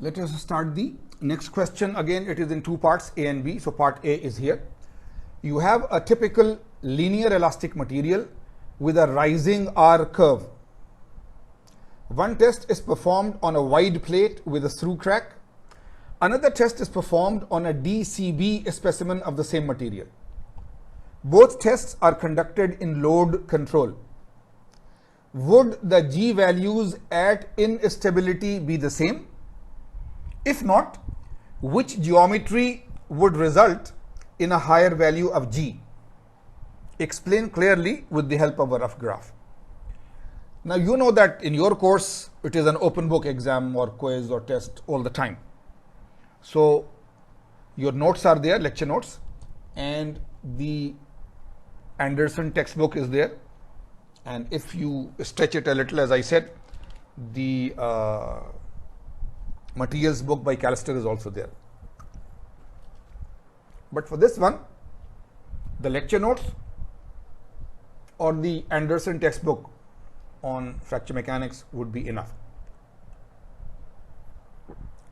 Let us start the next question. Again, it is in two parts, A and B. So part A is here. You have a typical linear elastic material with a rising R curve. One test is performed on a wide plate with a through crack. Another test is performed on a DCB specimen of the same material. Both tests are conducted in load control. Would the G values at instability be the same? If not, which geometry would result in a higher value of G? Explain clearly with the help of a rough graph. Now you know that in your course it is an open book exam or quiz or test all the time. So your notes are there, lecture notes, and the Anderson textbook is there. And if you stretch it a little, as I said, the materials book by Callister is also there. But for this one, the lecture notes or the Anderson textbook on fracture mechanics would be enough.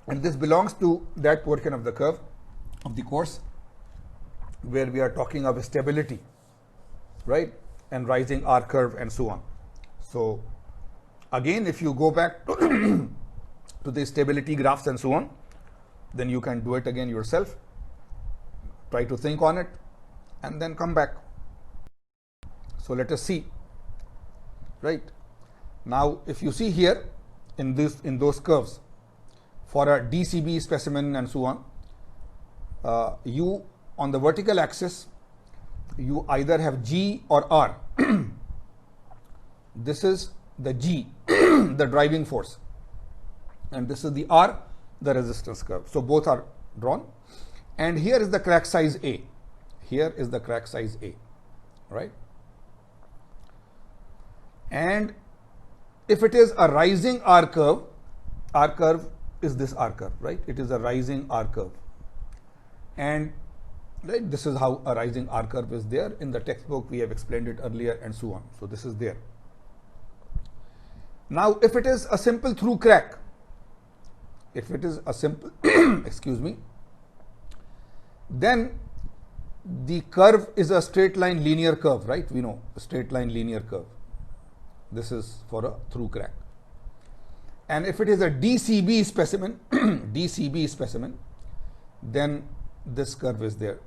And this belongs to that portion of the curve of the course where we are talking of stability, right? And rising R curve and so on. So again, if you go back to the stability graphs and so on, then you can do it again yourself. Try to think on it and then come back. So let us see, right? Now, if you see here in those curves for a DCB specimen and so on, you on the vertical axis, you either have G or R. This is the G, the driving force, and this is the R, the resistance curve. So both are drawn, and here is the crack size A. Here is the crack size A, right? And if it is a rising R curve is this R curve, right? It is a rising R curve, and right, this is how a rising R curve is there. In the textbook, we have explained it earlier and so on. So this is there. Now, if it is a simple through crack, if it is a simple, excuse me, then the curve is a straight line linear curve, right? We know a straight line linear curve. This is for a through crack. And if it is a DCB specimen, DCB specimen, then this curve is there.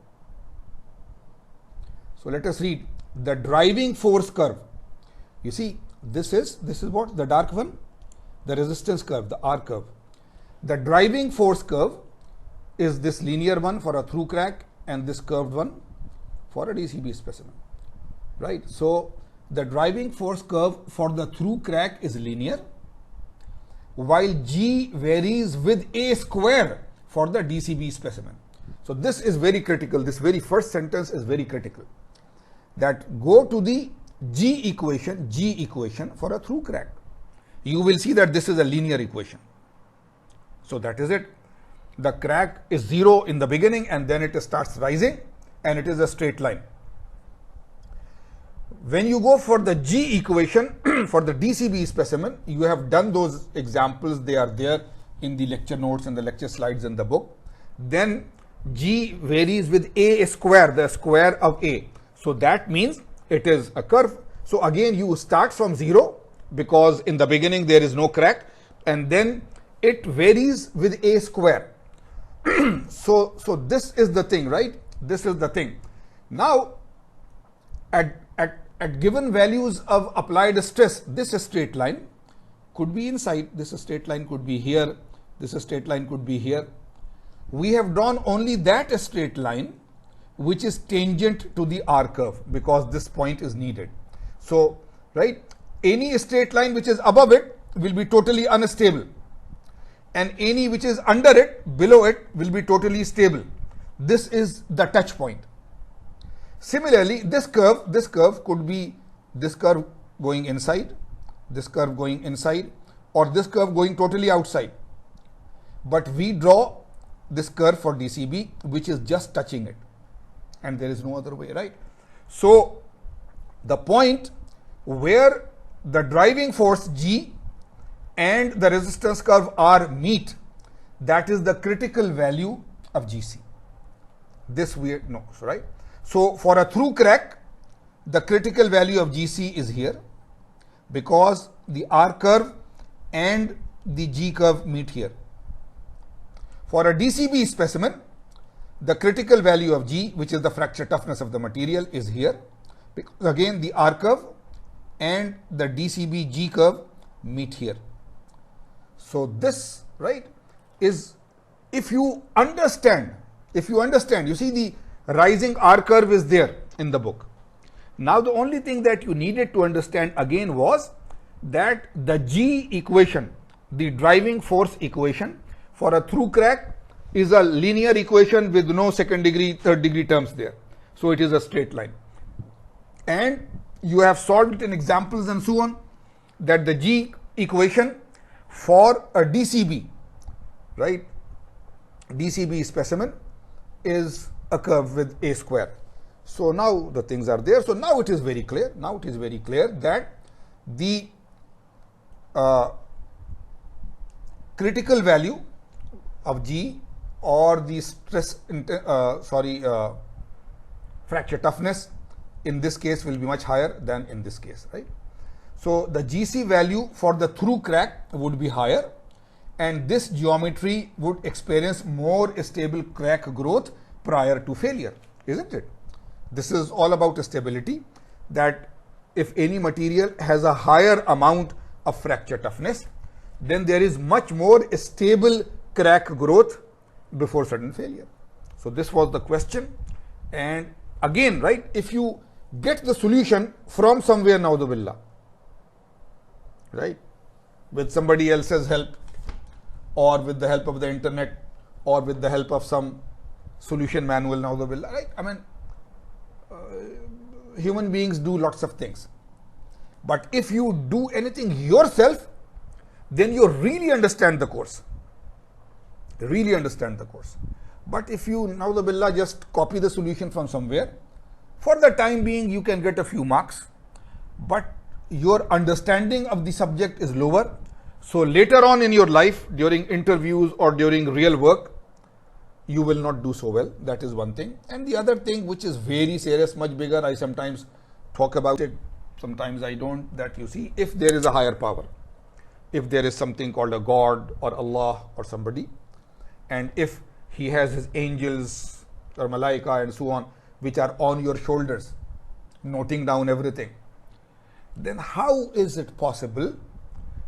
So let us read the driving force curve. You see, this is what? The dark one, the resistance curve, the R curve. The driving force curve is this linear one for a through crack and this curved one for a DCB specimen, right? So the driving force curve for the through crack is linear, while G varies with A square for the DCB specimen. So this is very critical. This very first sentence is very critical. That go to the G equation for a through crack. You will see that this is a linear equation. So that is it. The crack is 0 in the beginning and then it starts rising and it is a straight line. When you go for the G equation for the DCB specimen, you have done those examples. They are there in the lecture notes and the lecture slides in the book. Then G varies with A square, the square of A. So that means it is a curve. So again, you start from 0 because in the beginning there is no crack, and then it varies with A square. So this is the thing, right? This is the thing. Now, at given values of applied stress, this straight line could be inside, this straight line could be here, this straight line could be here. We have drawn only that straight line which is tangent to the R curve because this point is needed. So, right, any straight line which is above it will be totally unstable, and any which is under it, below it, will be totally stable. This is the touch point. Similarly, this curve could be this curve going inside, this curve going inside, or this curve going totally outside. But we draw this curve for DCB which is just touching it, and there is no other way, right? So the point where the driving force G and the resistance curve R meet, that is the critical value of GC. This we know, right? So for a through crack, the critical value of GC is here because the R curve and the G curve meet here. For a DCB specimen, the critical value of G, which is the fracture toughness of the material, is here because again the R curve and the DCB G curve meet here. So this, right, is, if you understand, you see the rising R curve is there in the book. Now the only thing that you needed to understand again was that the G equation, the driving force equation for a through crack, is a linear equation with no second degree, third degree terms there. So it is a straight line. And you have solved it in examples and so on, that the G equation for a DCB, right, DCB specimen is a curve with A square. So now the things are there. So now it is very clear. Now it is very clear that the critical value of G or the stress, fracture toughness in this case will be much higher than in this case, right? So the GC value for the through crack would be higher, and this geometry would experience more stable crack growth prior to failure, isn't it? This is all about stability, that if any material has a higher amount of fracture toughness, then there is much more stable crack growth before sudden failure. So this was the question. And again, right, if you get the solution from somewhere, naudzubillah, right, with somebody else's help, or with the help of the internet, or with the help of some solution manual, naudzubillah, right? I mean, human beings do lots of things. But if you do anything yourself, then you really understand the course. Really understand the course. But if you, naudzubillah, just copy the solution from somewhere, for the time being you can get a few marks, but your understanding of the subject is lower. So later on in your life, during interviews or during real work, you will not do so well. That is one thing. And the other thing, which is very serious, much bigger, I sometimes talk about it, sometimes I don't, that you see, if there is a higher power, if there is something called a God or Allah or somebody, and if he has his angels or malaika and so on, which are on your shoulders, noting down everything, then how is it possible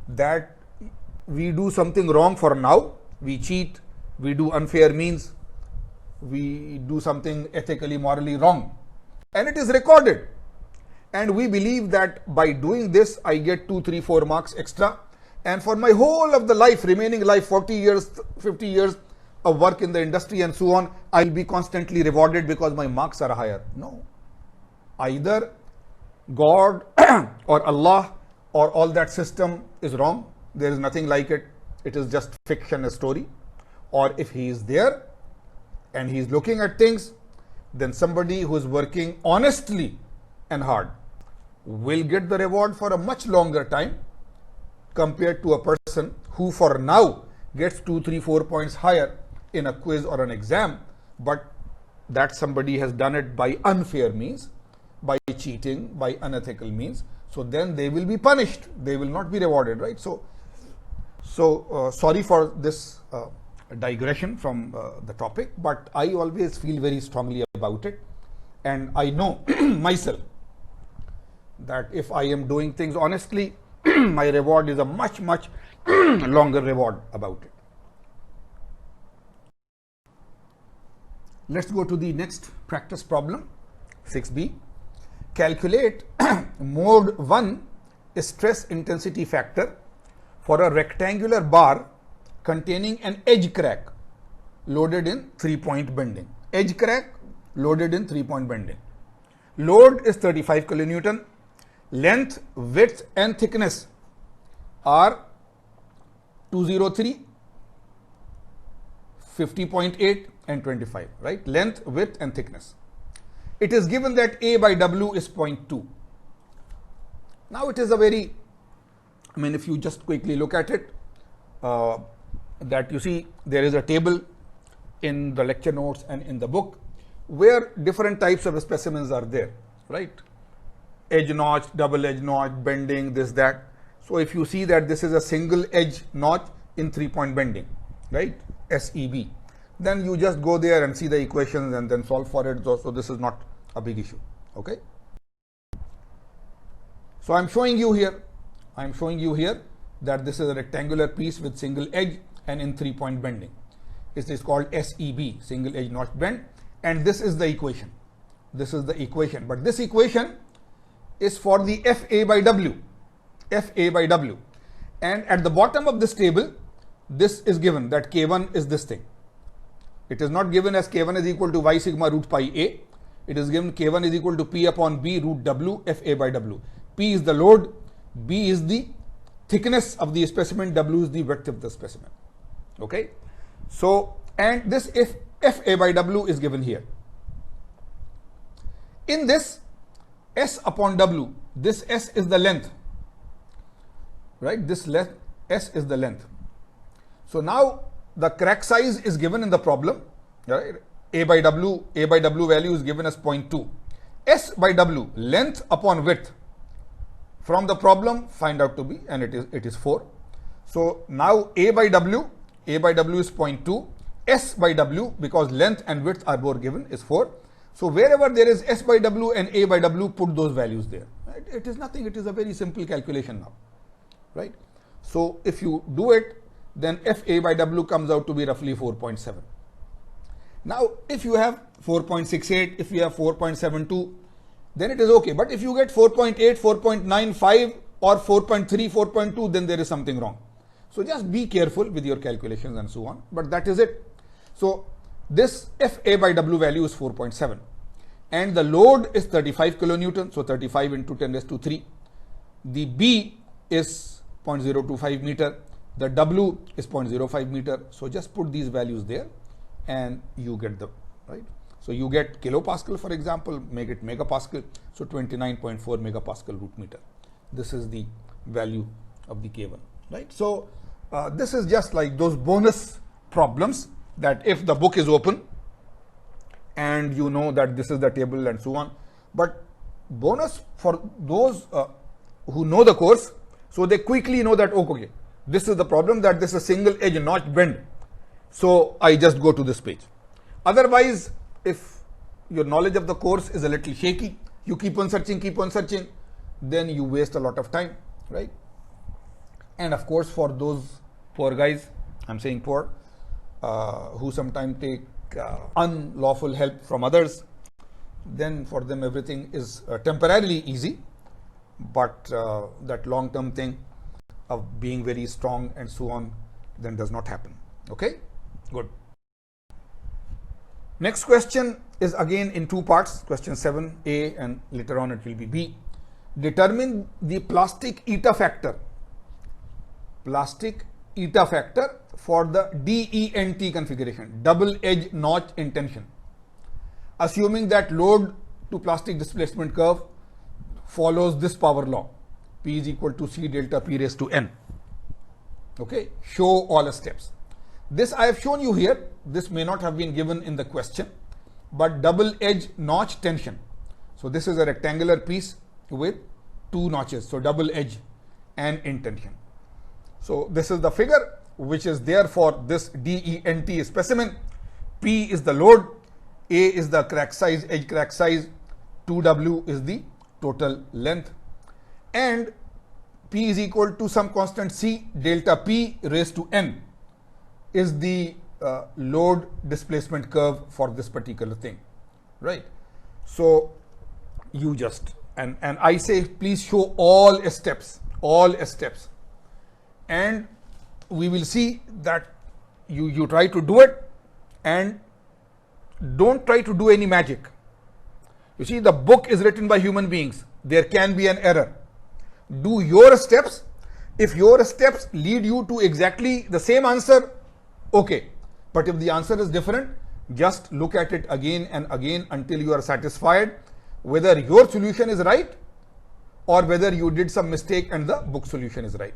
that we do something wrong for now, we cheat, we do unfair means, we do something ethically, morally wrong, and it is recorded, and we believe that by doing this I get 2, 3, 4 marks extra, and for my whole of the life, remaining life, 40 years, 50 years of work in the industry and so on, I will be constantly rewarded because my marks are higher. No. Either God or Allah or all that system is wrong, there is nothing like it, it is just fiction, a story. Or if he is there and he is looking at things, then somebody who is working honestly and hard will get the reward for a much longer time compared to a person who for now gets 2, 3, 4 points higher in a quiz or an exam, but that somebody has done it by unfair means, by cheating, by unethical means. So then they will be punished, they will not be rewarded, right? So sorry for this digression from the topic, but I always feel very strongly about it, and I know myself that if I am doing things honestly, my reward is a much longer reward about it. Let's go to the next practice problem, 6b. Calculate mode 1 stress intensity factor for a rectangular bar containing an edge crack loaded in 3-point bending. Edge crack loaded in 3-point bending. Load is 35 kilonewton. Length, width and thickness are 203, 50.8 and 25, right? Length, width and thickness. It is given that A by W is 0.2. Now it is a very, if you just quickly look at it, that you see there is a table in the lecture notes and in the book where different types of specimens are there, right? Edge notch, double edge notch, bending, this, that. So if you see that this is a single edge notch in 3-point bending, right? SEB. Then you just go there and see the equations and then solve for it. So this is not a big issue, okay? So I'm showing you here that this is a rectangular piece with single edge and in 3-point bending. It is called SEB, single edge notch bend, and this is the equation. This is the equation, but this equation is for the FA by W, and at the bottom of this table, this is given that K1 is this thing. It is not given as K1 is equal to Y sigma root pi A. It is given K1 is equal to P upon B root W FA by W. P is the load, B is the thickness of the specimen, W is the width of the specimen. Okay. So, and this if FA by W is given here. In this, S upon W, this S is the length, right? This length, S is the length. So now the crack size is given in the problem, right? A by W value is given as 0.2. S by W, length upon width, from the problem find out to be, and it is 4. So now A by W is 0.2, S by W, because length and width are both given, is 4. So wherever there is S by W and A by W, put those values there. Right? It is nothing, it is a very simple calculation now, right? So if you do it, then FA by W comes out to be roughly 4.7. Now, if you have 4.68, if you have 4.72, then it is okay. But if you get 4.8, 4.95 or 4.3, 4.2, then there is something wrong. So just be careful with your calculations and so on. But that is it. So this FA by W value is 4.7. And the load is 35 kilonewton. So 35 into 10 raised to 3. The B is 0.025 meter. The W is 0.05 meter. So just put these values there and you get the, right? So you get kilopascal, for example, make it megapascal. So 29.4 megapascal root meter. This is the value of the K1, right? So this is just like those bonus problems that if the book is open and you know that this is the table and so on. But bonus for those who know the course, so they quickly know that, okay, this is the problem, that this is a single edge notch bend. So I just go to this page. Otherwise, if your knowledge of the course is a little shaky, you keep on searching, then you waste a lot of time, right? And of course, for those poor guys, I'm saying poor, who sometimes take unlawful help from others, then for them everything is temporarily easy, but that long-term thing of being very strong and so on then does not happen. Okay, good. Next question is again in two parts, question 7A and later on it will be B. Determine the plastic eta factor for the DENT configuration, double edge notch in tension, assuming that load to plastic displacement curve follows this power law, P is equal to C delta P raised to N. Okay, show all steps. This I have shown you here. This may not have been given in the question, but double edge notch tension. So this is a rectangular piece with two notches, so double edge and in tension. So this is the figure which is there for this DENT specimen. P is the load, A is the crack size, edge crack size, 2W is the total length, and P is equal to some constant C delta P raised to N is the load displacement curve for this particular thing, right? So you just, and I say please show all steps, and we will see that you try to do it and don't try to do any magic. You see, the book is written by human beings. There can be an error. Do your steps. If your steps lead you to exactly the same answer, okay. But if the answer is different, just look at it again and again until you are satisfied whether your solution is right or whether you did some mistake and the book solution is right.